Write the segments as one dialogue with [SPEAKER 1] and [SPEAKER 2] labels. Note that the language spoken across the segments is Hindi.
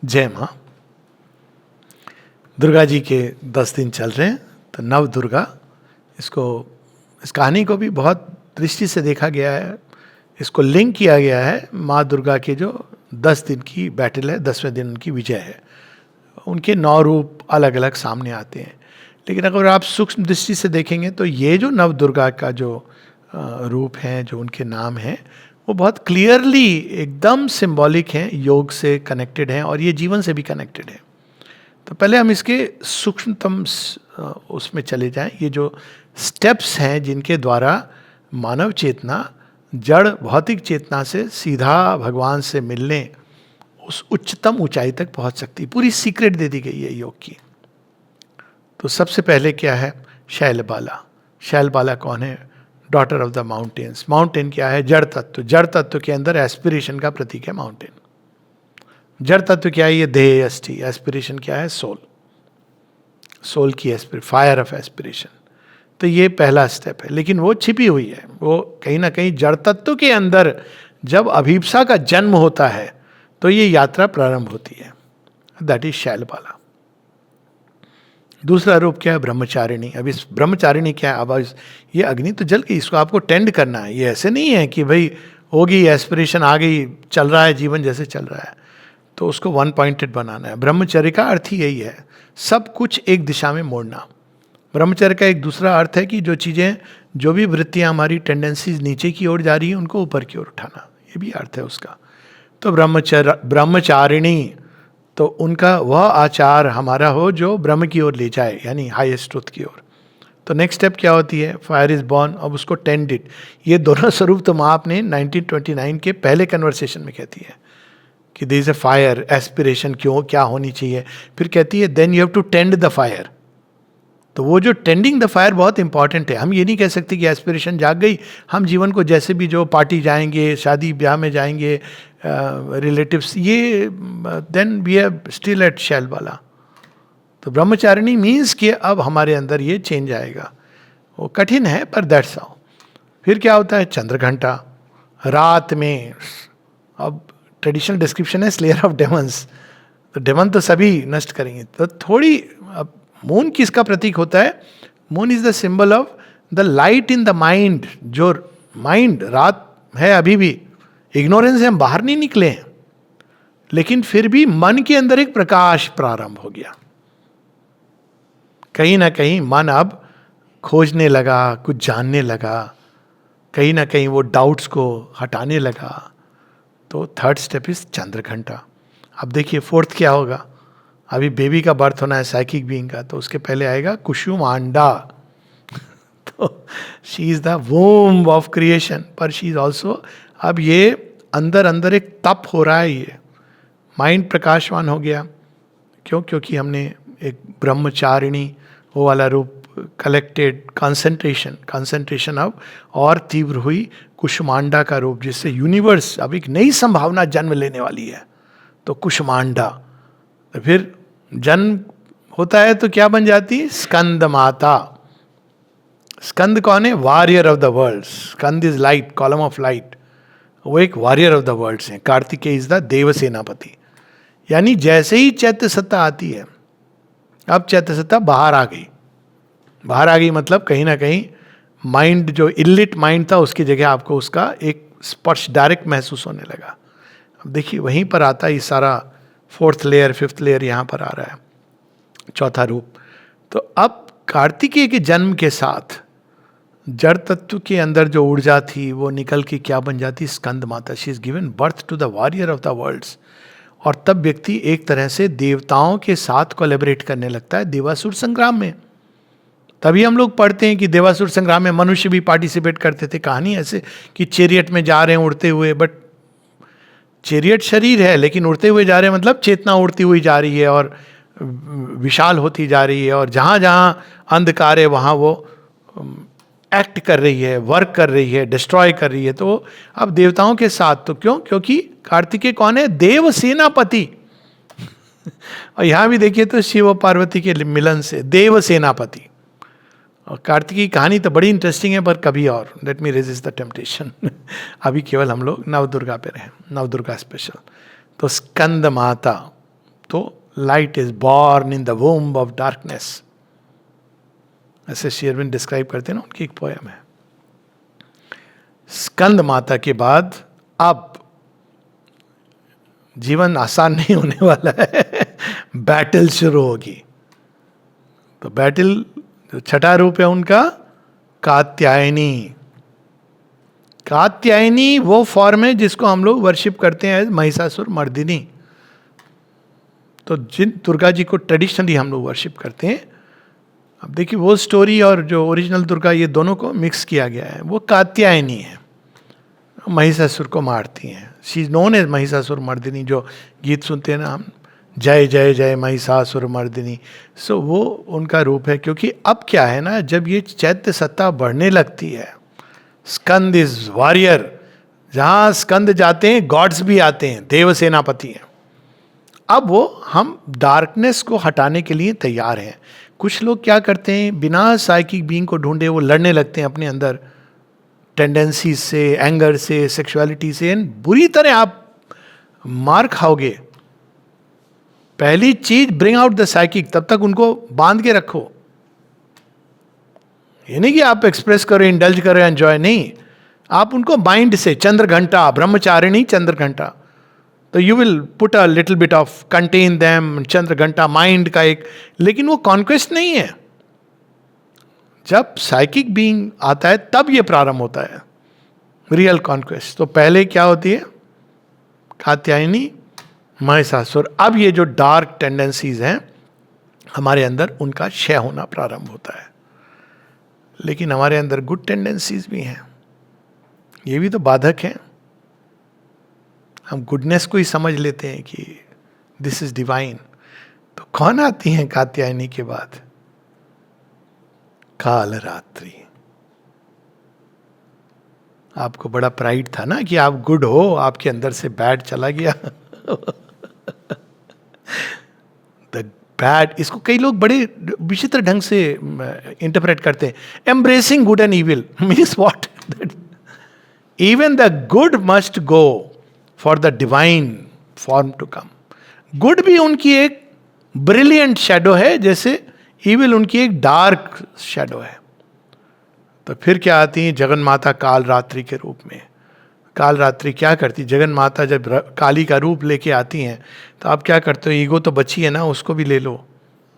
[SPEAKER 1] जय माँ। दुर्गा जी के 10 दिन चल रहे हैं, तो नव दुर्गा, इस कहानी को भी बहुत दृष्टि से देखा गया है। इसको लिंक किया गया है माँ दुर्गा के जो 10 दिन की बैटल है, 10वें दिन उनकी विजय है। उनके 9 रूप अलग अलग सामने आते हैं, लेकिन अगर आप सूक्ष्म दृष्टि से देखेंगे तो ये जो नव दुर्गा का जो रूप हैं, जो उनके नाम हैं, वो बहुत क्लियरली एकदम सिंबॉलिक हैं, योग से कनेक्टेड हैं और ये जीवन से भी कनेक्टेड है। तो पहले हम इसके सूक्ष्मतम उसमें चले जाएं। ये जो स्टेप्स हैं जिनके द्वारा मानव चेतना जड़ भौतिक चेतना से सीधा भगवान से मिलने, उस उच्चतम ऊंचाई तक पहुंच सकती, पूरी सीक्रेट दे दी गई है योग की। तो सबसे पहले क्या है? शैलबाला। शैलबाला कौन है? Daughter of the mountains. Mountain क्या है? जड़ तत्व। जड़ तत्व के अंदर एस्पिरेशन का प्रतीक है माउंटेन। जड़ तत्व क्या है? ये देह अस्थि। एस्पिरेशन क्या है? सोल। सोल की एस्पिरेशन, फायर ऑफ एस्पिरेशन। तो ये पहला स्टेप है, लेकिन वो छिपी हुई है। वो कहीं ना कहीं जड़ तत्व के अंदर जब अभिप्सा का जन्म होता है तो ये यात्रा प्रारंभ होती है। That is Shailbala. दूसरा रूप क्या है? ब्रह्मचारिणी। अब इस ब्रह्मचारिणी क्या है? अब ये अग्नि तो जल गई, इसको आपको टेंड करना है। ये ऐसे नहीं है कि भाई होगी, एस्पिरेशन आ गई, चल रहा है जीवन जैसे चल रहा है, तो उसको वन पॉइंटेड बनाना है। ब्रह्मचर्य का अर्थ ही यही है, सब कुछ एक दिशा में मोड़ना। ब्रह्मचर्य का एक दूसरा अर्थ है कि जो चीज़ें, जो भी वृत्तियाँ हमारी टेंडेंसीज नीचे की ओर जा रही हैं, उनको ऊपर की ओर उठाना, ये भी अर्थ है उसका। तो ब्रह्मचारिणी, तो उनका वह आचार हमारा हो जो ब्रह्म की ओर ले जाए, यानी हाईएस्ट ट्रुथ की ओर। तो नेक्स्ट स्टेप क्या होती है? Fire is born. अब उसको टेंड इट। ये दोनों स्वरूप तो माँ अपने 1929 के पहले कन्वर्सेशन में कहती है कि there is a fire, aspiration क्यों, क्या होनी चाहिए। फिर कहती है then you have to tend the fire. तो वो जो टेंडिंग द फायर बहुत इंपॉर्टेंट है। हम ये नहीं कह सकते कि एस्पिरेशन जाग गई, हम जीवन को जैसे भी, जो पार्टी जाएंगे, शादी ब्याह में जाएंगे, रिलेटिव्स, ये then we are still at Shailbala. तो ब्रह्मचारिणी मीन्स कि अब हमारे अंदर ये चेंज आएगा। वो कठिन है पर दैट्स हाउ। फिर क्या होता है? चंद्रघंटा। रात में, अब ट्रेडिशनल डिस्क्रिप्शन है स्लेयर ऑफ डेमन्स। तो डेमन तो सभी नष्ट करेंगे। तो थोड़ी, अब मून किसका प्रतीक होता है? Moon is the symbol of the light in the mind. जो माइंड, रात है अभी भी, इग्नोरेंस से हम बाहर नहीं निकले हैं, लेकिन फिर भी मन के अंदर एक प्रकाश प्रारंभ हो गया। कहीं ना कहीं मन अब खोजने लगा, कुछ जानने लगा, कहीं ना कहीं वो डाउट्स को हटाने लगा। तो थर्ड स्टेप इज चंद्रघंटा। अब देखिए फोर्थ क्या होगा? अभी बेबी का बर्थ होना है साइकिक बीइंग का, तो उसके पहले आएगा कुसुमांडा। तो she is the वोम of creation, पर शी इज ऑल्सो, अब ये अंदर अंदर एक तप हो रहा है। ये माइंड प्रकाशवान हो गया। क्यों? क्योंकि हमने एक ब्रह्मचारिणी वो वाला रूप, कलेक्टेड कंसंट्रेशन अब और तीव्र हुई कुसुमांडा का रूप, जिससे यूनिवर्स, अब एक नई संभावना जन्म लेने वाली है। तो कुसुमांडा, तो फिर जन्म होता है तो क्या बन जाती है? स्कंद माता। स्कंद कौन है? Warrior of the world. Skanda is light, column of light. वो एक वॉरियर ऑफ द वर्ल्ड्स हैं। कार्तिकेय इज द देव सेनापति। यानी जैसे ही चैत्य सत्ता आती है, अब चैत्य सत्ता बाहर आ गई। बाहर आ गई मतलब कहीं ना कहीं माइंड, जो इलिट माइंड था, उसकी जगह आपको उसका एक स्पर्श डायरेक्ट महसूस होने लगा। अब देखिए वहीं पर आता है ये सारा फोर्थ लेयर, फिफ्थ लेयर यहाँ पर आ रहा है, चौथा रूप। तो अब कार्तिकेय के जन्म के साथ जड़ तत्व के अंदर जो ऊर्जा थी वो निकल के क्या बन जाती? Skanda Mata. She is given birth to the warrior of the worlds. और तब व्यक्ति एक तरह से देवताओं के साथ कोलैबोरेट करने लगता है देवासुर संग्राम में। तभी हम लोग पढ़ते हैं कि देवासुर संग्राम में मनुष्य भी पार्टिसिपेट करते थे। कहानी ऐसे कि चेरियट में जा रहे हैं उड़ते हुए, बट चेरियट शरीर है लेकिन उड़ते हुए जा रहे हैं, मतलब चेतना उड़ती हुई जा रही है और विशाल होती जा रही है, और जहाँ जहाँ अंधकार है वहाँ वो एक्ट कर रही है, वर्क कर रही है, डिस्ट्रॉय कर रही है। तो अब देवताओं के साथ, तो क्यों? क्योंकि कार्तिकेय कौन है? देव सेनापति। और यहाँ भी देखिए तो शिव और पार्वती के मिलन से देव सेनापति। और कार्तिकी की कहानी तो बड़ी इंटरेस्टिंग है, पर कभी और। Let me resist the temptation. अभी केवल हम लोग नवदुर्गा पे रहे, नवदुर्गा स्पेशल। तो स्कंद माता, तो light is born in the womb of darkness, ऐसे श्री अरविंद डिस्क्राइब करते हैं ना, उनकी एक पोयम है. स्कंद माता के बाद अब जीवन आसान नहीं होने वाला है. बैटल शुरू होगी. तो बैटल, जो छठा रूप है उनका, कात्यायनी. कात्यायनी वो फॉर्म है जिसको हम लोग वर्शिप करते हैं महिषासुर मर्दिनी. तो जिन दुर्गा जी को ट्रेडिशनली हम लोग वर्शिप करते हैं, अब देखिए वो स्टोरी और जो ओरिजिनल दुर्गा, ये दोनों को मिक्स किया गया है. वो कात्यायनी है, महिषासुर को मारती हैं. She is known as Mahishasura Mardini. जो गीत सुनते हैं ना हम, जय जय जय महिषासुर मर्दिनी, सो वो उनका रूप है. क्योंकि अब क्या है ना, जब ये चैत्य सत्ता बढ़ने लगती है, स्कंद इज वॉरियर. जहाँ स्कंद जाते हैं गॉड्स भी आते हैं, देव सेनापति हैं. अब वो हम डार्कनेस को हटाने के लिए तैयार हैं. कुछ लोग क्या करते हैं, बिना साइकिक बीइंग को ढूंढे वो लड़ने लगते हैं अपने अंदर टेंडेंसी से, एंगर से, सेक्सुअलिटी से. बुरी तरह आप मार खाओगे. पहली चीज, ब्रिंग आउट द साइकिक. तब तक उनको बांध के रखो. ये नहीं कि आप एक्सप्रेस करो, इंडल्ज करो, एंजॉय नहीं. आप उनको माइंड से, चंद्र घंटा, ब्रह्मचारिणी चंद्र घंटा, तो you will put a little bit of contain them, Chandraghanta mind का एक. लेकिन वो कॉन्क्वेस्ट नहीं है. जब साइकिक बीइंग आता है तब ये प्रारंभ होता है रियल कॉन्क्वेस्ट. तो पहले क्या होती है, कात्यायनी, महिषासुर. अब ये जो डार्क टेंडेंसीज हैं हमारे अंदर, उनका क्षय होना प्रारंभ होता है. लेकिन हमारे अंदर गुड टेंडेंसीज भी हैं, ये भी तो बाधक हैं. हम गुडनेस को ही समझ लेते हैं कि दिस इज डिवाइन. तो कौन आती हैं कात्यायनी के बाद? काल रात्रि. आपको बड़ा प्राइड था ना कि आप गुड हो, आपके अंदर से बैड चला गया. द बैड, इसको कई लोग बड़े विचित्र ढंग से इंटरप्रेट करते हैं. Embracing good and evil means what? Even the good must go for the divine form to come. Good भी उनकी एक ब्रिलियंट शैडो है, जैसे ईविल उनकी एक डार्क शैडो है. तो फिर क्या आती है जगन माता काल रात्रि के रूप में. काल रात्रि क्या करती? जगन माता जब काली का रूप लेके आती हैं तो आप क्या करते हो? ईगो तो बची है ना, उसको भी ले लो.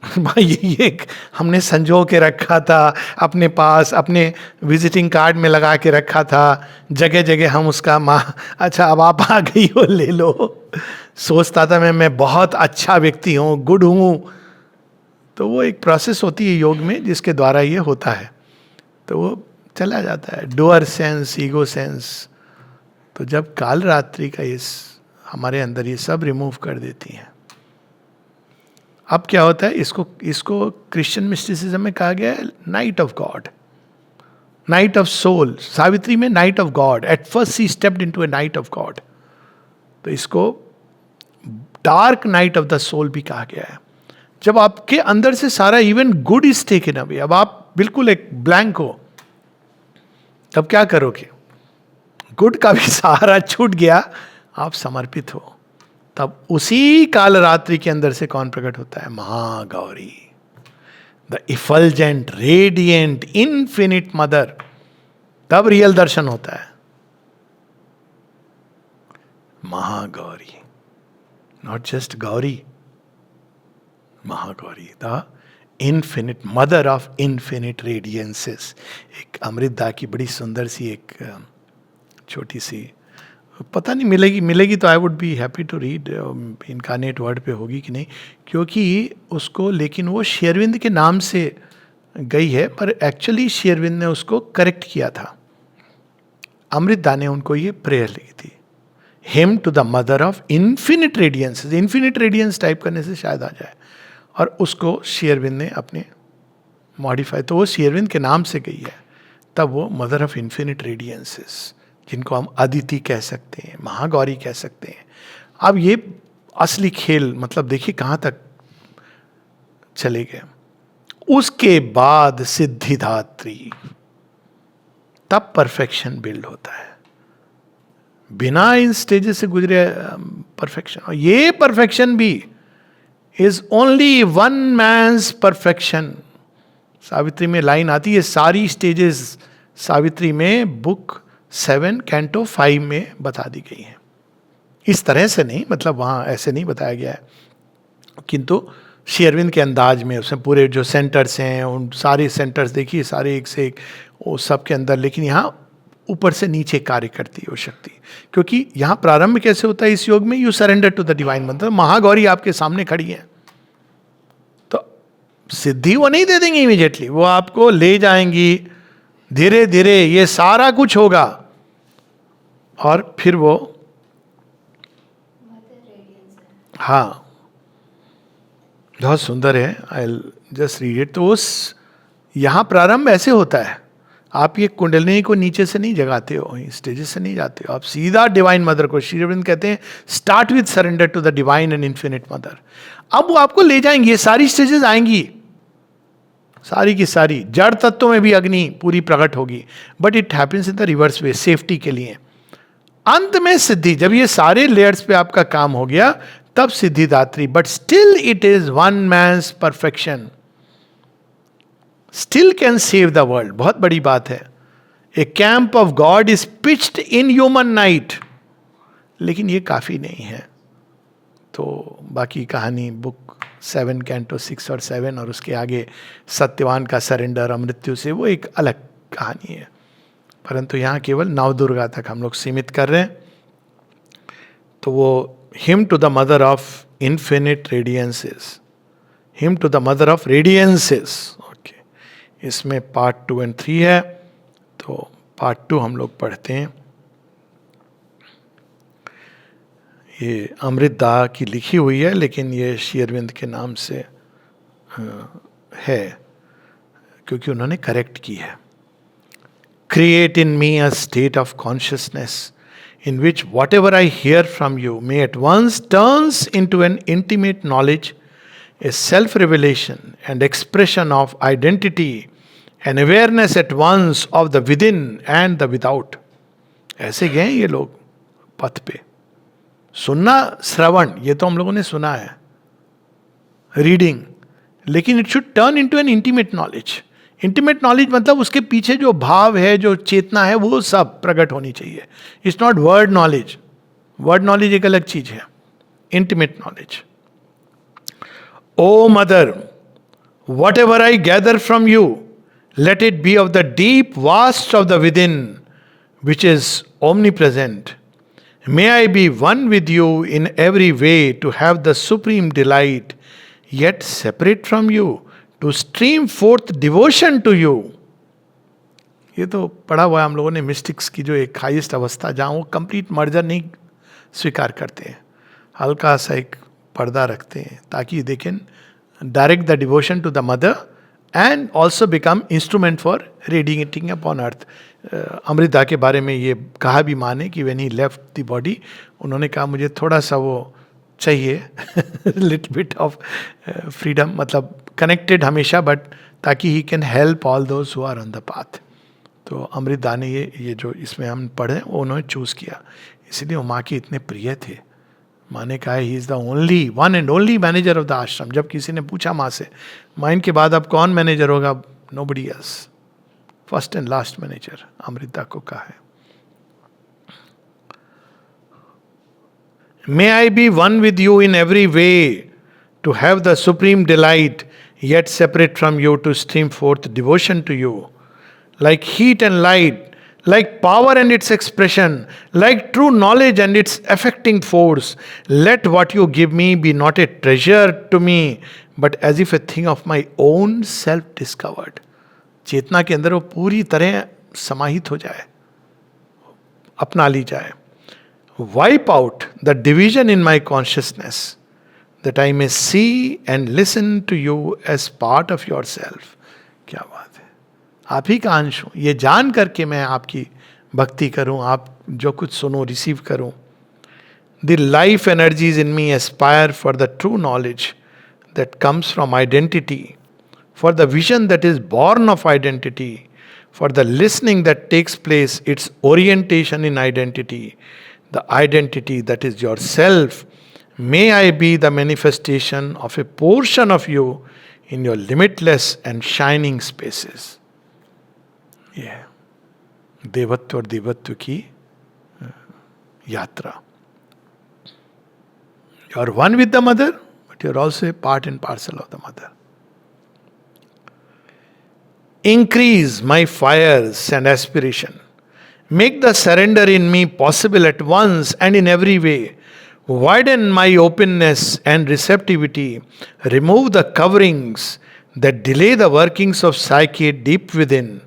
[SPEAKER 1] भाई ये हमने संजो के रखा था अपने पास, अपने विजिटिंग कार्ड में लगा के रखा था, जगह जगह हम उसका अच्छा अब आप आ गई हो, ले लो. सोचता था मैं बहुत अच्छा व्यक्ति हूँ, गुड हूँ. तो वो एक प्रोसेस होती है योग में जिसके द्वारा ये होता है. तो वो चला जाता है डुअर सेंस, ईगो सेंस. तो जब काल रात्रि का इस हमारे अंदर ये सब रिमूव कर देती हैं, अब क्या होता है? इसको क्रिश्चियन मिस्टिसिज्म में कहा गया है night of God, night of soul. Savitri में night of God, at first she stepped into a night of God. तो इसको dark night of the soul भी कहा गया है. जब आपके अंदर से सारा even good is taken away, अब आप बिल्कुल एक ब्लैंक हो, तब क्या करोगे? गुड का भी सहारा छूट गया, आप समर्पित हो. तब उसी काल रात्रि के अंदर से कौन प्रकट होता है? Mahagauri, the effulgent, radiant, infinite mother. तब रियल दर्शन होता है. Mahagauri, not just Gauri, Mahagauri, the infinite mother of infinite radiances. एक अमृतदा की बड़ी सुंदर सी एक छोटी सी, पता नहीं मिलेगी तो I would be happy to read. Incarnate word पे होगी कि नहीं, क्योंकि उसको, लेकिन वो शेरविंद के नाम से गई है, पर एक्चुअली शेरविंद ने उसको करेक्ट किया था. अमृतदा ने उनको ये प्रेयर लिखी थी, hymn to the mother of infinite radiances. Infinite radiance type करने से शायद आ जाए. और उसको शेरविंद ने अपने मॉडिफाई, तो वो शेरविंद के नाम से गई है. तब वो मदर ऑफ इन्फिनिट रेडियंसेस, जिनको हम अदिति कह सकते हैं, महागौरी कह सकते हैं. अब ये असली खेल, मतलब देखिए कहाँ तक चले गए. उसके बाद सिद्धिदात्री, तब परफेक्शन बिल्ड होता है. बिना इन स्टेजेस से गुजरे परफेक्शन. और ये परफेक्शन भी is only one man's perfection. Savitri में लाइन आती है, सारी स्टेजेस सावित्री में बुक 7 कैंटो 5 में बता दी गई हैं. इस तरह से नहीं, मतलब वहाँ ऐसे नहीं बताया गया है, किंतु श्री अरविंद के अंदाज में उसमें पूरे जो सेंटर्स हैं उन सारे सेंटर्स देखिए, सारे एक से एक वो सब के अंदर. लेकिन यहाँ ऊपर से नीचे कार्य करती है वो शक्ति, क्योंकि यहाँ प्रारंभ कैसे होता है इस योग में, you surrender to the divine. मतलब महागौरी आपके सामने खड़ी है, तो सिद्धि वो नहीं दे देंगे इमीडिएटली, वो आपको ले जाएंगी धीरे धीरे, ये सारा कुछ होगा और फिर वो, हाँ बहुत सुंदर है. I just read it. तो उस यहाँ प्रारंभ ऐसे होता है, आप ये कुंडलिनी को नीचे से नहीं जगाते हो, स्टेजेस से नहीं जाते हो, आप सीधा डिवाइन मदर को, श्री अरविंद कहते हैं start with surrender to the divine and infinite mother. अब वो आपको ले जाएंगे, ये सारी स्टेजेस आएंगी, सारी की सारी जड़ तत्वों में भी अग्नि पूरी प्रकट होगी, but it happens in the reverse way, safety के लिए. अंत में सिद्धि, जब ये सारे लेयर्स पे आपका काम हो गया तब Siddhidatri. But still it is one man's perfection, still can save the world. बहुत बड़ी बात है. A camp of God is pitched in human night. लेकिन ये काफी नहीं है. तो बाकी कहानी बुक 7 कैंटो 6 और 7 और उसके आगे सत्यवान का सरेंडर अमृत्यु से, वो एक अलग कहानी है. परंतु यहाँ केवल नवदुर्गा तक हम लोग सीमित कर रहे हैं. तो वो hymn to the mother of infinite radiances, hymn to the mother of radiances. Okay, इसमें पार्ट 2 और 3 है. तो पार्ट 2 हम लोग पढ़ते हैं. ये अमृतदा की लिखी हुई है, लेकिन ये श्री अरविंद के नाम से है क्योंकि उन्होंने करेक्ट की है. Create in me a state of consciousness in which whatever I hear from you may at once turns into an intimate knowledge, a self-revelation and expression of identity, an awareness at once of the within and the without. ऐसे गए ये लोग पथ पे. सुनना, श्रवण, ये तो हम लोगों ने सुना है, रीडिंग, लेकिन it should turn into an intimate knowledge. Intimate knowledge मतलब उसके पीछे जो भाव है, जो चेतना है, वो सब प्रकट होनी चाहिए. It's not word knowledge, word knowledge एक अलग चीज है. Intimate knowledge. O mother, whatever I gather from you, let it be of the deep vast of the within which is omnipresent. May I be one with you in every way to have the supreme delight, yet separate from you to stream forth devotion to you. ये तो पढ़ा हुआ है हम लोगों ने, मिस्टिक्स की जो एक हाईएस्ट अवस्था जहाँ वो कंप्लीट मर्जर नहीं स्वीकार करते हैं, हल्का सा एक पर्दा रखते हैं ताकि they can direct the devotion to the mother and also become instrument for radiating upon earth. Amrita के बारे में ये कहा भी माने कि when he left the body, उन्होंने कहा मुझे थोड़ा सा वो चाहिए लिटिल बिट ऑफ फ्रीडम, मतलब कनेक्टेड हमेशा, बट ताकि he can help all those who are on the path. तो अमृता ने ये जो इसमें हम पढ़े वो उन्होंने चूज किया, इसलिए वो माँ के इतने प्रिय थे. माँ ने कहा he is the only one and only manager of the आश्रम. जब किसी ने पूछा माँ से, माँ इनके बाद अब कौन मैनेजर होगा, nobody else, first and last manager Amrita को कहा है. May I be one with you in every way, to have the supreme delight, yet separate from you to stream forth devotion to you. Like heat and light, like power and its expression, like true knowledge and its affecting force, let what you give me be not a treasure to me, but as if a thing of my own self-discovered. चेतना के अंदर वो पूरी तरह समाहित हो जाए, अपना ली जाए. Wipe out the division in my consciousness, that I may see and listen to you as part of yourself. क्या बात है, आप ही का अंश हूँ, ये जान करके मैं आपकी भक्ति करूँ, आप जो कुछ सुनो रिसीव करूँ. The life energies in me aspire for the true knowledge that comes from identity, for the vision that is born of identity, for the listening that takes place, its orientation in identity, the identity that is yourself, May I be the manifestation of a portion of you in your limitless and shining spaces. ये देवत्व और देवत्व की यात्रा. You are one with the mother, but you are also a part and parcel of the mother. Increase my fires and aspiration. Make the surrender in me possible at once and in every way. Widen my openness and receptivity. Remove the coverings that delay the workings of psyche deep within.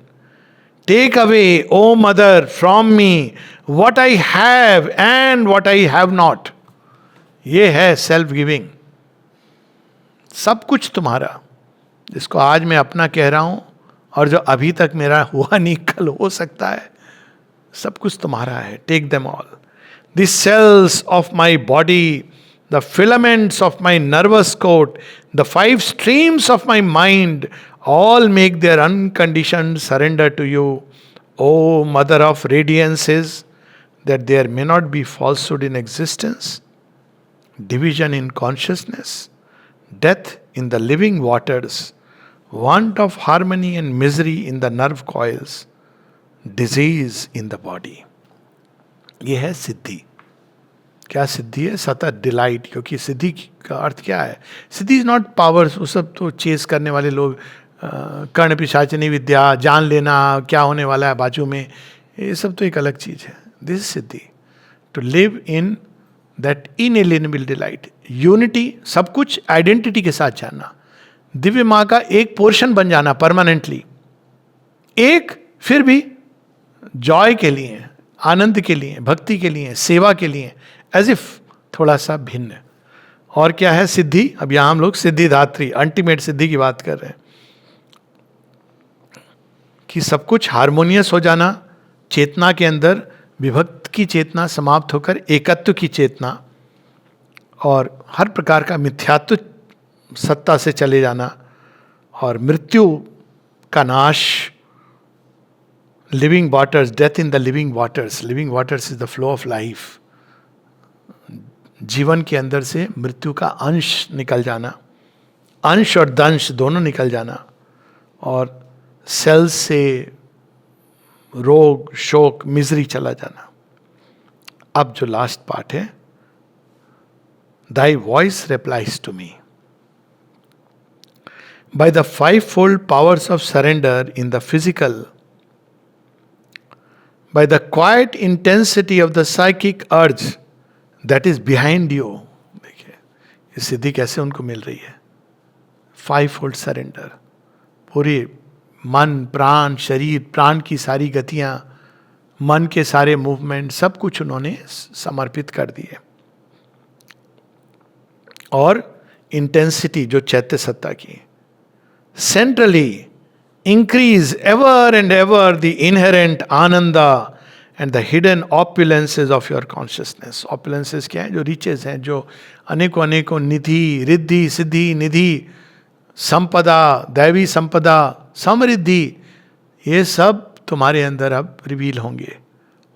[SPEAKER 1] Take away, O Mother, from me what I have and what I have not. ये है सेल्फ गिविंग. सब कुछ तुम्हारा, जिसको आज मैं अपना कह रहा हूं और जो अभी तक मेरा हुआ नहीं, कल हो सकता है, सब कुछ तुम्हारा है. Take them all. The cells of my body, the filaments of my nervous coat, the 5 streams of my mind, all make their unconditioned surrender to you, O Mother of Radiances, that there may not be falsehood in existence, division in consciousness, death in the living waters, want of harmony and misery in the nerve coils, disease in the body. ये है सिद्धि. क्या सिद्धि है? सतत डिलाइट. क्योंकि सिद्धि का अर्थ क्या है? सिद्धि इज नॉट पावर्स. वो सब तो चेस करने वाले लोग, कर्ण पिशाचनी विद्या, जान लेना क्या होने वाला है बाजू में, ये सब तो एक अलग चीज है. This is siddhi. To live in that inalienable delight, unity, सब कुछ आइडेंटिटी के साथ जानना, दिव्य माँ का एक पोर्शन बन जाना परमानेंटली, एक फिर भी जॉय के लिए, आनंद के लिए, भक्ति के लिए, सेवा के लिए, एज इफ थोड़ा सा भिन्न. और क्या है सिद्धि? अब यहां हम लोग सिद्धिदात्री, अल्टीमेट सिद्धि की बात कर रहे हैं कि सब कुछ हार्मोनियस हो जाना, चेतना के अंदर विभक्त की चेतना समाप्त होकर एकत्व की चेतना, और हर प्रकार का मिथ्यात्व सत्ता से चले जाना, और मृत्यु का नाश. Living waters, death in the living waters. Living waters is the flow of life. जीवन के अंदर से मृत्यु का अंश निकल जाना, अंश और दंश दोनों निकल जाना, और सेल्स से रोग, शोक, मिजरी चला जाना. अब जो लास्ट पार्ट है, thy voice replies to me by the 5-fold powers of surrender in the physical, by the quiet intensity of the psychic urge that is behind you. देखिए ये सिद्धि कैसे उनको मिल रही है. 5-fold surrender. पूरी मन, प्राण, शरीर, प्राण की सारी गतियां, मन के सारे मूवमेंट, सब कुछ उन्होंने समर्पित कर दिए. और इंटेंसिटी जो चैत्य सत्ता की, centrally increase ever and ever the inherent ananda and the hidden opulences of your consciousness. Opulences क्या है? जो riches हैं, जो अनेकों अनेकों निधि, रिद्धि, सिद्धि, निधि, संपदा, दैवी संपदा, समृद्धि, ये सब तुम्हारे अंदर अब रिवील होंगे.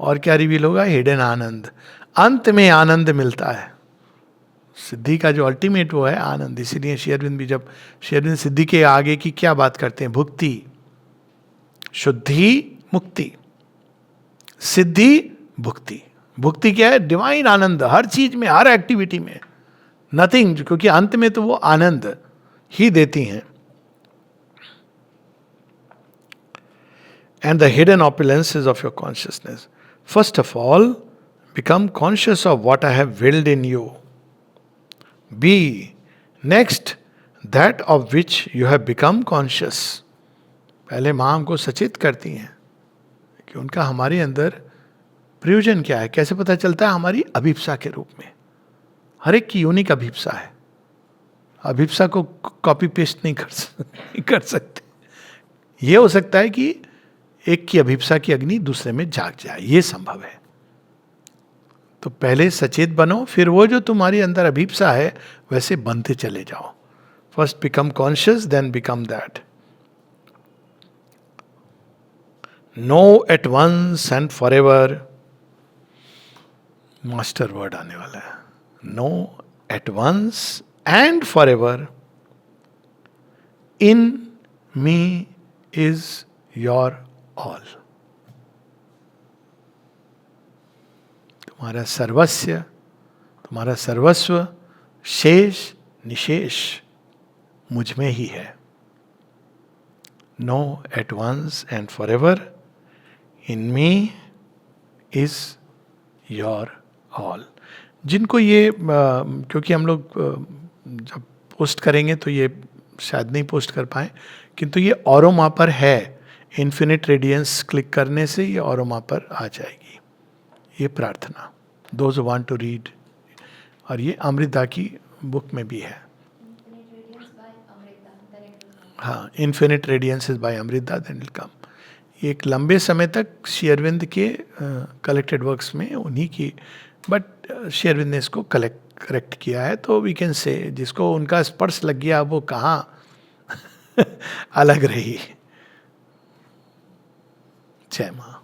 [SPEAKER 1] और क्या रिवील होगा? हिडन आनंद. अंत में आनंद मिलता है. सिद्धि का जो अल्टीमेट वो है आनंद. इसीलिए श्री अरविंद भी, जब श्री अरविंद सिद्धि के आगे की क्या बात करते हैं? भुक्ति, शुद्धि, मुक्ति. सिद्धि, भुक्ति. भुक्ति क्या है? डिवाइन आनंद, हर चीज में, हर एक्टिविटी में. नथिंग, क्योंकि अंत में तो वो आनंद ही देती हैं. And the hidden opulences of your consciousness. First of all, become conscious of what I have willed in you. B. Next, that of which you have become conscious. पहले माँ हमको सचेत करती हैं कि उनका हमारे अंदर प्रयोजन क्या है. कैसे पता चलता है? हमारी अभिप्सा के रूप में. हर एक की यूनिक अभिप्सा है. अभिप्सा को कॉपी पेस्ट नहीं कर सकते. ये हो सकता है कि एक की अभिप्सा की अग्नि दूसरे में जाग जाए, ये संभव है. तो पहले सचेत बनो, फिर वो जो तुम्हारी अंदर अभिप्सा है वैसे बनते चले जाओ. First become conscious, then become that. Know at once and forever. Master word आने वाला है. Know at once and forever, in me is your all. तुम्हारा सर्वस्व, तुम्हारा सर्वस्व, शेष निशेष मुझ में ही है. Know at once and forever, in me is your all. जिनको ये क्योंकि हम लोग जब पोस्ट करेंगे तो ये शायद नहीं पोस्ट कर पाए, किंतु ये ऑरोमा पर है. इन्फिनिट रेडियंस क्लिक करने से ये ऑरोमा पर आ जाएगी ये प्रार्थना. Those want to read. और ये अमृता की बुक में भी है. हाँ, infinite radiance is by Amrita then will come. एक लंबे समय तक श्री अरविंद के कलेक्टेड वर्क्स में उन्हीं की, बट श्री अरविंद ने इसको करेक्ट किया है. तो वी कैन से जिसको उनका स्पर्श लग गया वो कहाँ अलग रही. जय माँ.